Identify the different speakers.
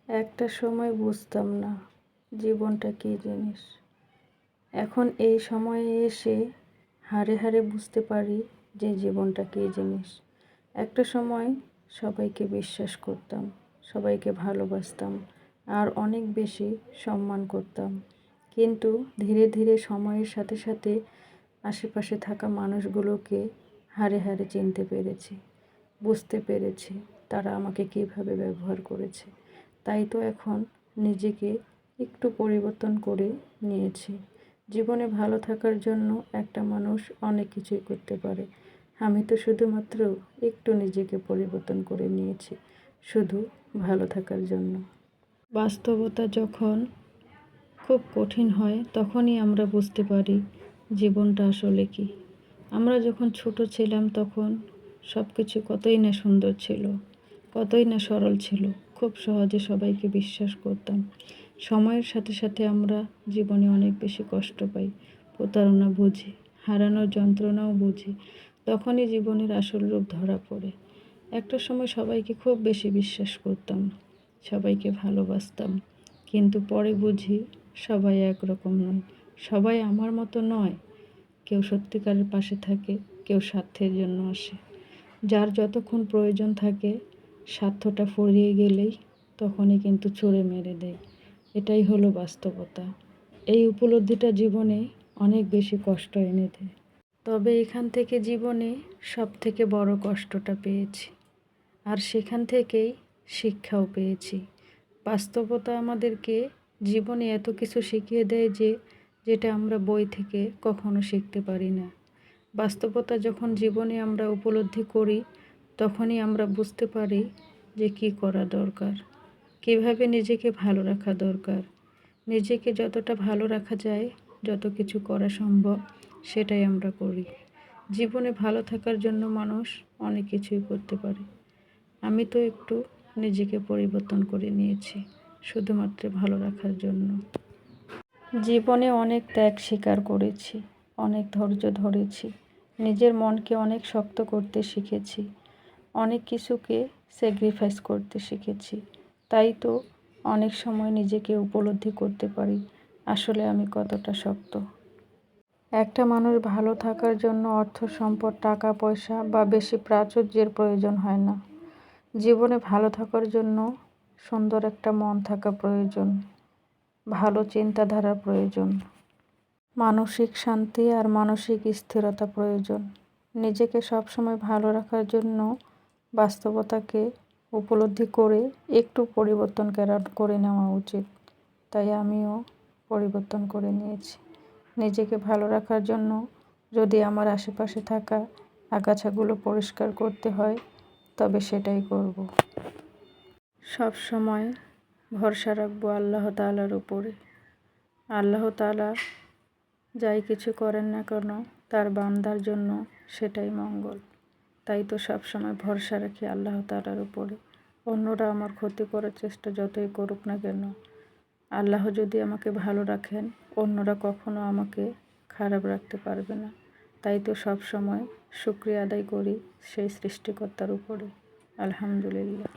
Speaker 1: একটা সময় বুঝতাম না জীবনটা কী জিনিস। এখন এই সময়ে এসে হাড়ে হাড়ে বুঝতে পারি যে জীবনটা কী জিনিস। একটা সময় সবাইকে বিশ্বাস করতাম, সবাইকে ভালোবাসতাম আর অনেক বেশি সম্মান করতাম। কিন্তু ধীরে ধীরে সময়ের সাথে সাথে আশেপাশে থাকা মানুষগুলোকে হাড়ে হাড়ে চিনতে পেরেছি, বুঝতে পেরেছি তারা আমাকে কীভাবে ব্যবহার করেছে। তাই তো এখন নিজেকে একটু পরিবর্তন করে নিয়েছি। জীবনে ভালো থাকার জন্য একটা মানুষ অনেক কিছুই করতে পারে। আমি তো শুধুমাত্র একটু নিজেকে পরিবর্তন করে নিয়েছি, শুধু ভালো থাকার জন্য। বাস্তবতা যখন খুব কঠিন হয় তখনই আমরা বুঝতে পারি জীবনটা আসলে কী। আমরা যখন ছোট ছিলাম তখন সব কিছু কতই না সুন্দর ছিল, কতই না সরল ছিল। খুব সহজে সবাইকে বিশ্বাস করতাম। সময়ের সাথে সাথে আমরা জীবনে অনেক বেশি কষ্ট পাই, প্রতারণা বুঝি, হারানোর যন্ত্রণাও বুঝি। তখনই জীবনের আসল রূপ ধরা পড়ে। একটা সময় সবাইকে খুব বেশি বিশ্বাস করতাম, সবাইকে ভালোবাসতাম, কিন্তু পরে বুঝি সবাই একরকম নয়, সবাই আমার মতো নয়। কেউ সত্যিকারের পাশে থাকে, কেউ স্বার্থের জন্য আসে। যার যতক্ষণ প্রয়োজন থাকে, স্বার্থটা ফুরিয়ে গেলেই তখনই কিন্তু ছুঁড়ে মেরে দেয়। এটাই হলো বাস্তবতা। এই উপলব্ধিটা জীবনে অনেক বেশি কষ্ট এনে দেয়। তবে এখান থেকে জীবনে সবথেকে বড় কষ্টটা পেয়েছি, আর সেখান থেকেই শিক্ষাও পেয়েছি। বাস্তবতা আমাদেরকে জীবনে এত কিছু শিখিয়ে দেয় যেটা আমরা বই থেকে কখনো শিখতে পারি না। বাস্তবতা যখন জীবনে আমরা উপলব্ধি করি তখনই আমরা বুঝতে পারি যে কী করা দরকার, কীভাবে নিজেকে ভালো রাখা দরকার। নিজেকে যতটা ভালো রাখা যায়, যত কিছু করা সম্ভব সেটাই আমরা করি। জীবনে ভালো থাকার জন্য মানুষ অনেক কিছুই করতে পারে। আমি তো একটু নিজেকে পরিবর্তন করে নিয়েছি শুধুমাত্র ভালো রাখার জন্য। জীবনে অনেক ত্যাগ স্বীকার করেছি, অনেক ধৈর্য ধরেছি, নিজের মনকে অনেক শক্ত করতে শিখেছি, অনেক কিছুকে স্যাক্রিফাইস করতে শিখেছি। তাই তো অনেক সময় নিজেকে উপলব্ধি করতে পারি আসলে আমি কতটা শক্ত। একটা মানুষ ভালো থাকার জন্য অর্থ সম্পদ, টাকা পয়সা বা বেশি প্রাচুর্যের প্রয়োজন হয় না। জীবনে ভালো থাকার জন্য সুন্দর একটা মন থাকা প্রয়োজন, ভালো চিন্তাধারা প্রয়োজন, মানসিক শান্তি আর মানসিক স্থিরতা প্রয়োজন। নিজেকে সবসময় ভালো রাখার জন্য বাস্তবতাকে উপলব্ধি করে একটু পরিবর্তন করে নেওয়া উচিত। তাই আমিও পরিবর্তন করে নিয়েছি। নিজেকে ভালো রাখার জন্য যদি আমার আশেপাশে থাকা আগাছাগুলো পরিষ্কার করতে হয় তবে সেটাই করব। সব সময় ভরসা রাখবো আল্লাহ তাআলার উপরে। আল্লাহ তাআলা যাই কিছু করেন না কেন তার বান্দার জন্য সেটাই মঙ্গল। তাই তো সব সময় ভরসা রাখি আল্লাহ তাআলার উপরে। অন্যরা আমার ক্ষতি করার চেষ্টা যতই করুক না কেন, আল্লাহ যদি আমাকে ভালো রাখেন অন্যরা কখনো আমাকে খারাপ রাখতে পারবে না। তাই তো সব সময় শুকরিয়া আদায় করি সেই সৃষ্টিকর্তার উপরে। আলহামদুলিল্লাহ।